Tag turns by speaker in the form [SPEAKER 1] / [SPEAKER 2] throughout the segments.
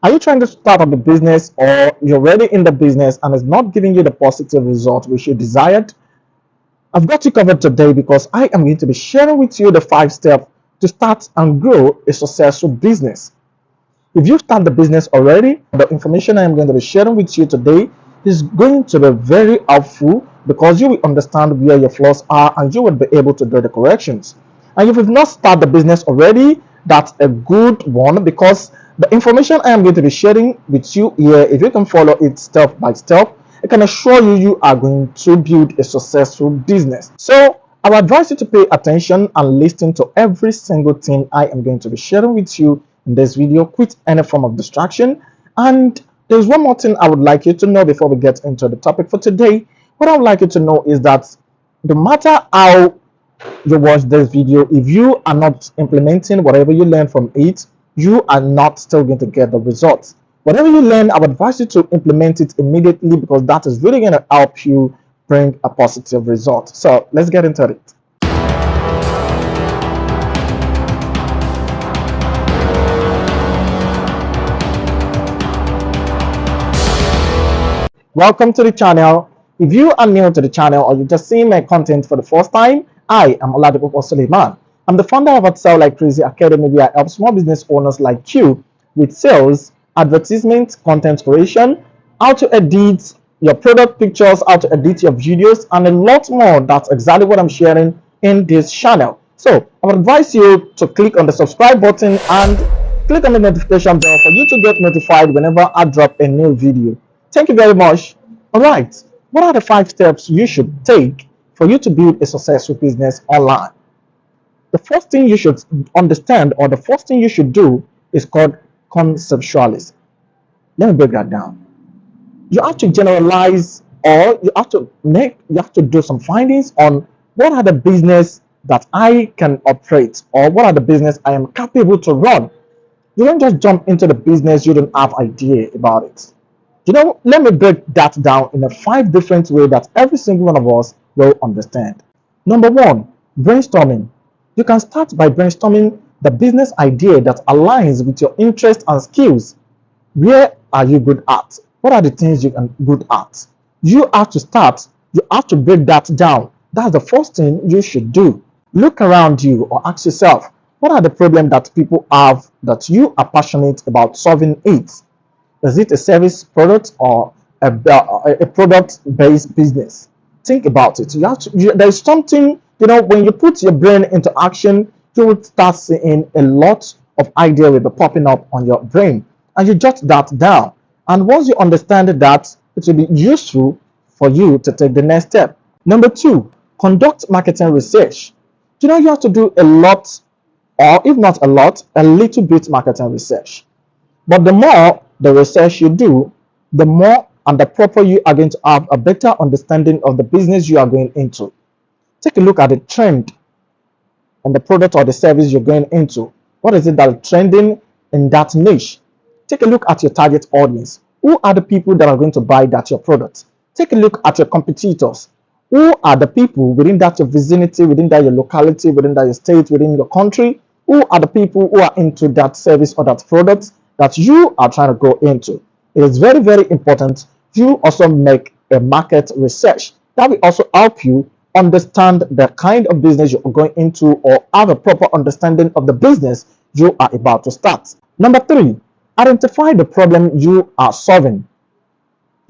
[SPEAKER 1] Are you trying to start up a business, or you're already in the business and it's not giving you the positive result which you desired? I've got you covered today because I am going to be sharing with you the 5 steps to start and grow a successful business. If you start the business already, the information I am going to be sharing with you today is going to be very helpful because you will understand where your flaws are and you will be able to do the corrections. And if you've not started the business already, that's a good one because the information I am going to be sharing with you here, if you can follow it step by step, I can assure you you are going to build a successful business. So I would advise you to pay attention and listen to every single thing I am going to be sharing with you in this video. Quit any form of distraction. And there's one more thing I would like you to know before we get into the topic for today. What I would like you to know is that no matter how you watch this video, if you are not implementing whatever you learn from it, you are not still going to get the results. Whatever you learn, I would advise you to implement it immediately because that is really going to help you bring a positive result. So let's get into it. Welcome to the channel. If you are new to the channel or you're just seeing my content for the first time, I am Oladipo Suleiman. I'm the founder of Sell Like Crazy Academy, where I help small business owners like you with sales, advertisement, content creation, how to edit your product pictures, how to edit your videos, and a lot more. That's exactly what I'm sharing in this channel. So I would advise you to click on the subscribe button and click on the notification bell for you to get notified whenever I drop a new video. Thank you very much. All right, what are the 5 steps you should take for you to build a successful business online? The first thing you should understand, or the first thing you should do, is called conceptualism. Let me break that down. You have to generalize, or you have to do some findings on what are the business that I can operate, or what are the business I am capable to run. You don't just jump into the business you don't have idea about it. Let me break that down in a 5 different ways that every single one of us will understand. Number 1, brainstorming. You can start by brainstorming the business idea that aligns with your interests and skills. Where are you good at? What are the things you are good at? You have to start, you have to break that down. That's the first thing you should do. Look around you or ask yourself, what are the problems that people have that you are passionate about solving it? Is it a service product or a product-based business? Think about it. There's something, when you put your brain into action, you will start seeing a lot of ideas will be popping up on your brain. And you jot that down. And once you understand that, it will be useful for you to take the next step. Number 2, conduct marketing research. You have to do a lot, or if not a lot, a little bit marketing research. But the more the research you do, the more and the proper you are going to have a better understanding of the business you are going into. Take a look at the trend and the product or the service you're going into. What is it that is trending in that niche? Take a look at your target audience. Who are the people that are going to buy that your product? Take a look at your competitors. Who are the people within that your vicinity, within that your locality, within that your state, within your country? Who are the people who are into that service or that product that you are trying to go into? It is very, very important you also make a market research. That will also help you understand the kind of business you are going into, or have a proper understanding of the business you are about to start. Number 3, identify the problem you are solving.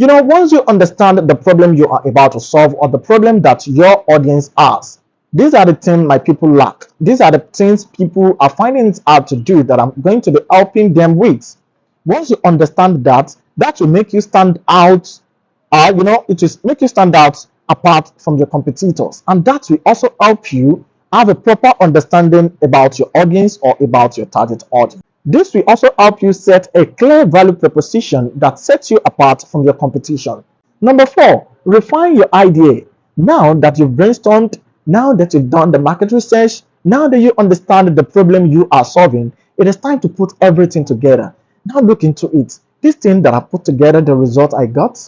[SPEAKER 1] Once you understand the problem you are about to solve, or the problem that your audience has, these are the things my people lack. These are the things people are finding it hard to do that I'm going to be helping them with. Once you understand that, that will make you stand out. It will make you stand out apart from your competitors, and that will also help you have a proper understanding about your audience or about your target audience. This will also help you set a clear value proposition that sets you apart from your competition. Number 4, refine your idea. Now that you've brainstormed, now that you've done the market research, now that you understand the problem you are solving, it is time to put everything together. Now look into it. This thing that I put together, the result I got,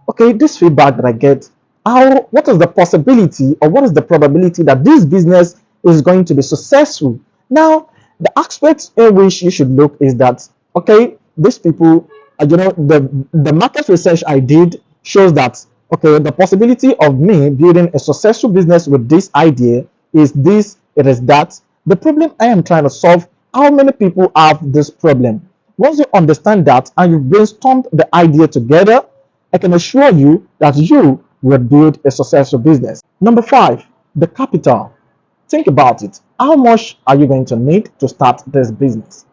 [SPEAKER 1] okay, this feedback that I get, what is the possibility or what is the probability that this business is going to be successful? Now, the aspect in which you should look is that, okay, these people, the market research I did shows that, okay, the possibility of me building a successful business with this idea is this, it is that. The problem I am trying to solve, how many people have this problem? Once you understand that and you brainstorm the idea together, I can assure you that you will build a successful business. Number five, the capital. Think about it. How much are you going to need to start this business?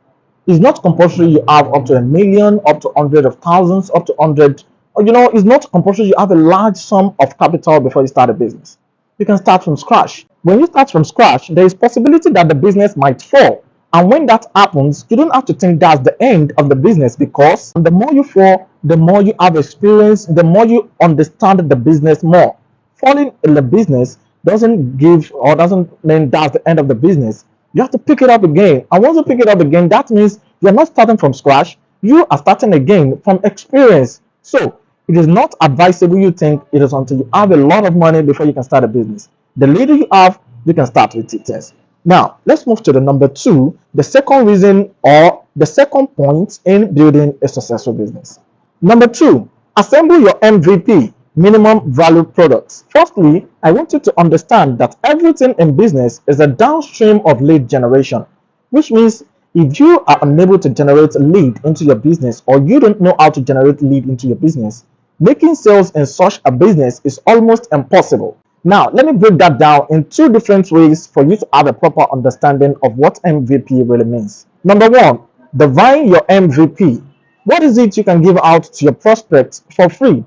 [SPEAKER 1] It's not compulsory you have up to a million, up to hundred of thousands, up to hundred. It's not compulsory you have a large sum of capital before you start a business. You can start from scratch. When you start from scratch, there is possibility that the business might fall. And when that happens, you don't have to think that's the end of the business, because the more you fall, the more you have experience, the more you understand the business more. Falling in the business doesn't give or doesn't mean that's the end of the business. You have to pick it up again. And once you pick it up again, that means you're not starting from scratch. You are starting again from experience. So it is not advisable you think it is until you have a lot of money before you can start a business. The little you have, you can start with it. Yes. Now, let's move to the number two, the second reason or the second point in building a successful business. Number two, assemble your MVP, minimum value products. Firstly, I want you to understand that everything in business is a downstream of lead generation, which means if you are unable to generate lead into your business, or you don't know how to generate lead into your business, making sales in such a business is almost impossible. Now, let me break that down in two different ways for you to have a proper understanding of what MVP really means. Number one, define your MVP. What is it you can give out to your prospects for free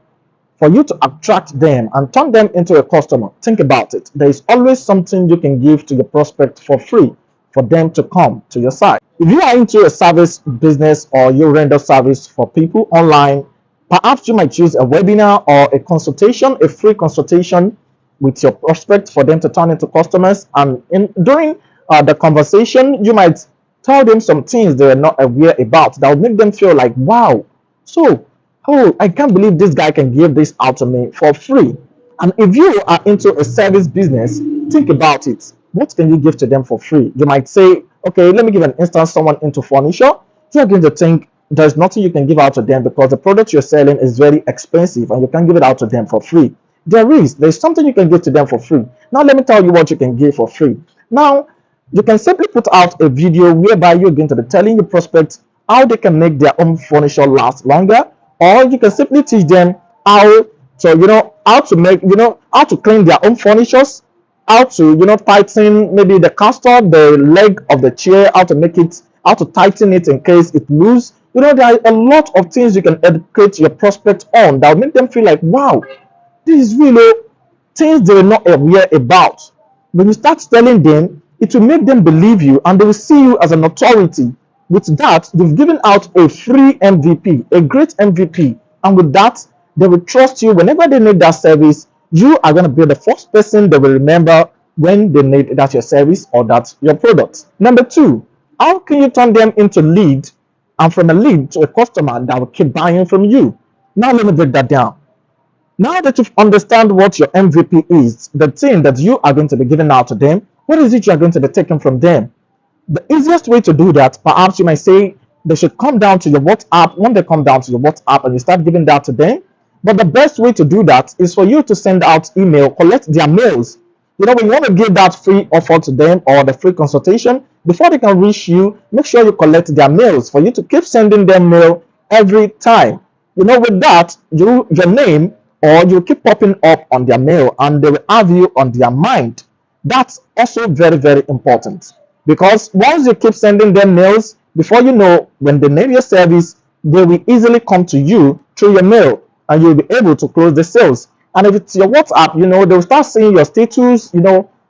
[SPEAKER 1] for you to attract them and turn them into a customer? Think about it. There is always something you can give to your prospect for free for them to come to your site. If you are into a service business or you render service for people online, perhaps you might choose a webinar or a consultation, a free consultation with your prospect for them to turn into customers. And during the conversation, you might tell them some things they are not aware about that will make them feel like, wow, so, oh, I can't believe this guy can give this out to me for free. And if you are into a service business, think about it. What can you give to them for free? You might say, okay, let me give an instance, someone into furniture. You're going to think there's nothing you can give out to them because the product you're selling is very expensive and you can't give it out to them for free. There's something you can give to them for free. Now, let me tell you what you can give for free. Now, you can simply put out a video whereby you're going to be telling your prospects how they can make their own furniture last longer, or you can simply teach them how to, how to make, how to clean their own furnitures, how to, tighten maybe the caster, the leg of the chair, how to make it, how to tighten it in case it loose. There are a lot of things you can educate your prospect on that will make them feel like, wow, this is really things they were not aware about. When you start telling them, it will make them believe you and they will see you as an authority. With that, you've given out a free MVP, a great MVP. And with that, they will trust you whenever they need that service. You are going to be the first person they will remember when they need that your service or that your product. Number two, how can you turn them into lead and from a lead to a customer that will keep buying from you? Now, let me break that down. Now that you've understand what your MVP is, the thing that you are going to be giving out to them, what is it you are going to be taking from them? The easiest way to do that, perhaps you might say they should come down to your WhatsApp. When they come down to your WhatsApp and you start giving that to them, but the best way to do that is for you to send out email, collect their mails. When you want to give that free offer to them or the free consultation, before they can reach you, make sure you collect their mails for you to keep sending them mail every time. With that, your name or you keep popping up on their mail and they will have you on their mind. That's also very, very important, because once you keep sending them mails, before you know, when they need your service, they will easily come to you through your mail and you'll be able to close the sales. And if it's your WhatsApp, they'll start seeing your status,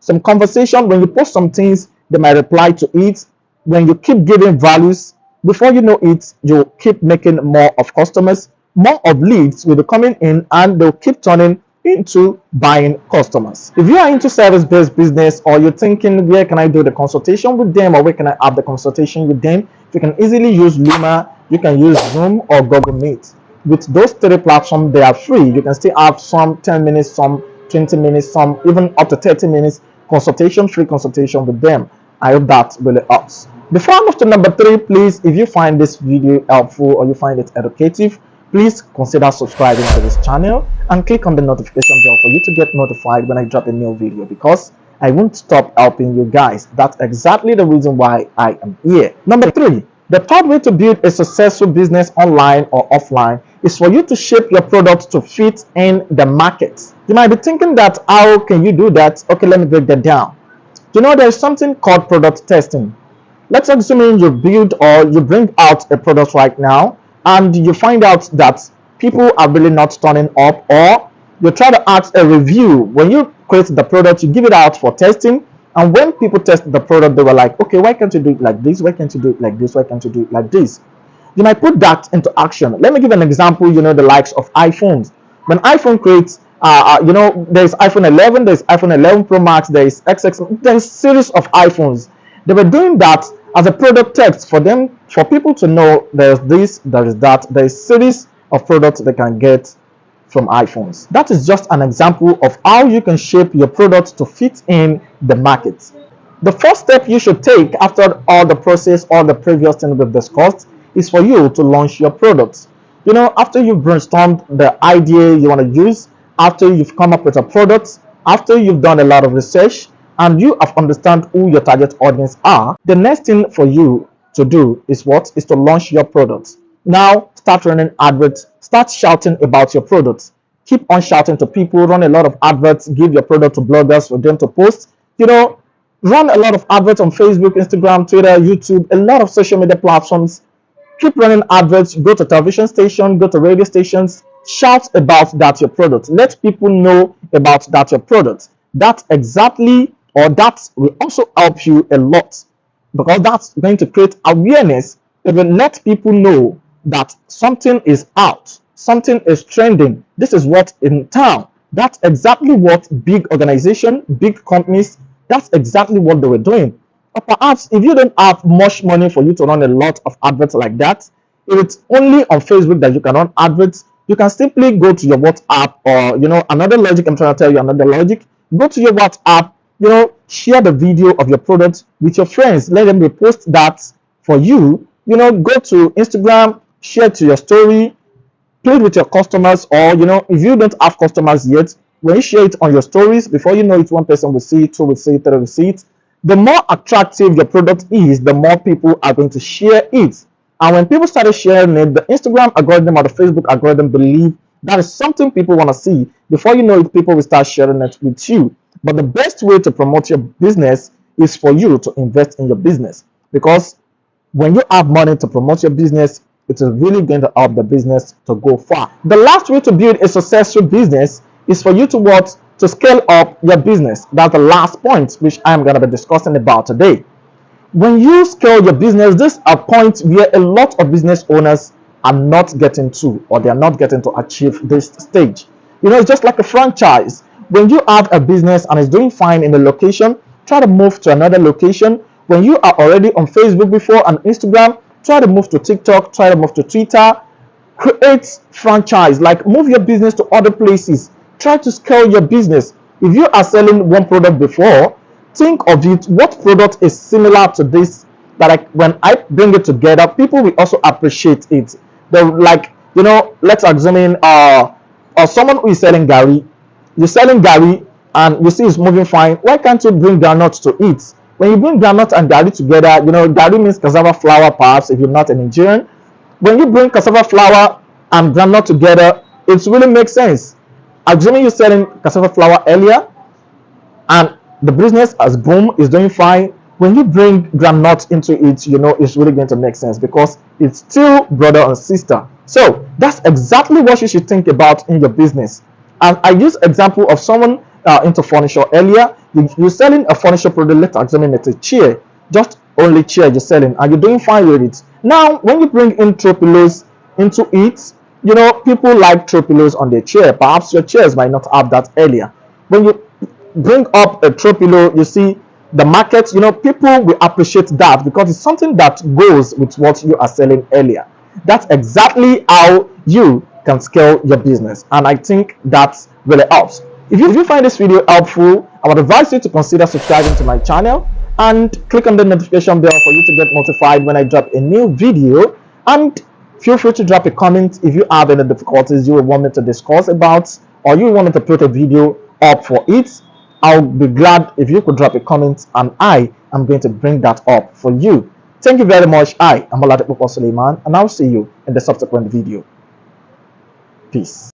[SPEAKER 1] some conversation. When you post some things, they might reply to it. When you keep giving values, before you know it, you'll keep making more of customers, more of leads will be coming in, and they'll keep turning into buying customers. If you are into service-based business or you're thinking, where can I do the consultation with them or where can I have the consultation with them, you can easily use Luma, you can use Zoom or Google Meet. With those three platforms, they are free. You can still have some 10 minutes, some 20 minutes, some even up to 30 minutes free consultation with them. I hope that really helps. Before I move to number three, please, if you find this video helpful or you find it educative, please consider subscribing to this channel and click on the notification bell for you to get notified when I drop a new video, because I won't stop helping you guys. That's exactly the reason why I am here. Number three, the third way to build a successful business online or offline is for you to shape your product to fit in the market. You might be thinking that how can you do that? Okay, let me break that down. There's something called product testing. Let's assume you build or you bring out a product right now and you find out that people are really not turning up, or you try to ask a review. When you create the product, you give it out for testing, and when people test the product, they were like, okay, why can't you do it like this? Why can't you do it like this? Why can't you do it like this? You might put that into action. Let me give an example. The likes of iPhones. When iPhone creates, there's iPhone 11, there's iPhone 11 Pro Max, there's XX, there's series of iPhones. They were doing that as a product test for them, for people to know there's this, there is that, there's series of products they can get from iPhones. That is just an example of how you can shape your product to fit in the market. The first step you should take after all the process, all the previous things we've discussed, is for you to launch your product. After you've brainstormed the idea you want to use, after you've come up with a product, after you've done a lot of research, and you have understand who your target audience are, the next thing for you to do is what? Is to launch your product. Now, start running adverts, start shouting about your products. Keep on shouting to people, run a lot of adverts, give your product to bloggers for them to post. Run a lot of adverts on Facebook, Instagram, Twitter, YouTube, a lot of social media platforms. Keep running adverts, go to television stations, go to radio stations, shout about that your product. Let people know about that your product. That exactly, or that will also help you a lot, because that's going to create awareness. It will let people know that something is out, something is trending. This is what in town. That's exactly what big organizations, big companies, that's exactly what they were doing. Or perhaps if you don't have much money for you to run a lot of adverts like that, if it's only on Facebook that you can run adverts, you can simply go to your WhatsApp, or another logic. I'm trying to tell you another logic. Go to your WhatsApp, share the video of your product with your friends. Let them repost that for you. Go to Instagram, share to your story, play with your customers, or if you don't have customers yet, when you share it on your stories, before you know it, one person will see it, two will see it, three will see it. The more attractive your product is, the more people are going to share it. And when people started sharing it, the Instagram algorithm or the Facebook algorithm believe that is something people want to see. Before you know it, people will start sharing it with you. But the best way to promote your business is for you to invest in your business, because when you have money to promote your business, it is really going to help the business to go far. The last way to build a successful business is for you to what? To scale up your business. That's the last point which I'm going to be discussing about today. When you scale your business, this is a point where a lot of business owners are not getting to, or they are not getting to achieve this stage. It's just like a franchise. When you have a business and it's doing fine in a location, try to move to another location. When you are already on Facebook before and Instagram, try to move to TikTok, try to move to Twitter. Create franchise, like move your business to other places. Try to scale your business. If you are selling one product before, think of it, what product is similar to this, that when I bring it together, people will also appreciate it. They're like, let's examine or someone who is selling Gary. You're selling Gary and you see it's moving fine. Why can't you bring groundnut to it? When you bring groundnut and Gary together, Gary means cassava flour, perhaps, if you're not a Nigerian. When you bring cassava flour and groundnut together, it really makes sense. Assuming you're selling cassava flour earlier and the business has boom, is doing fine. When you bring groundnut into it, it's really going to make sense, because it's still brother and sister. So that's exactly what you should think about in your business. And I use example of someone into furniture earlier. You're selling a furniture product. Let's examine it, a chair, just only chair you're selling, and you're doing fine with it. Now, when you bring in throw pillows into it, people like throw pillows on their chair. Perhaps your chairs might not have that earlier. When you bring up a throw pillow, you see the market, people will appreciate that, because it's something that goes with what you are selling earlier. That's exactly how you can scale your business, and I think that really helps. If you find this video helpful, I would advise you to consider subscribing to my channel. and click on the notification bell for you to get notified when I drop a new video. And feel free to drop a comment if you have any difficulties you want me to discuss about, or you wanted to put a video up for it. I'll be glad if you could drop a comment, and I am going to bring that up for you. Thank you very much. I am Oladipo Suleiman, and I'll see you in the subsequent video. Peace.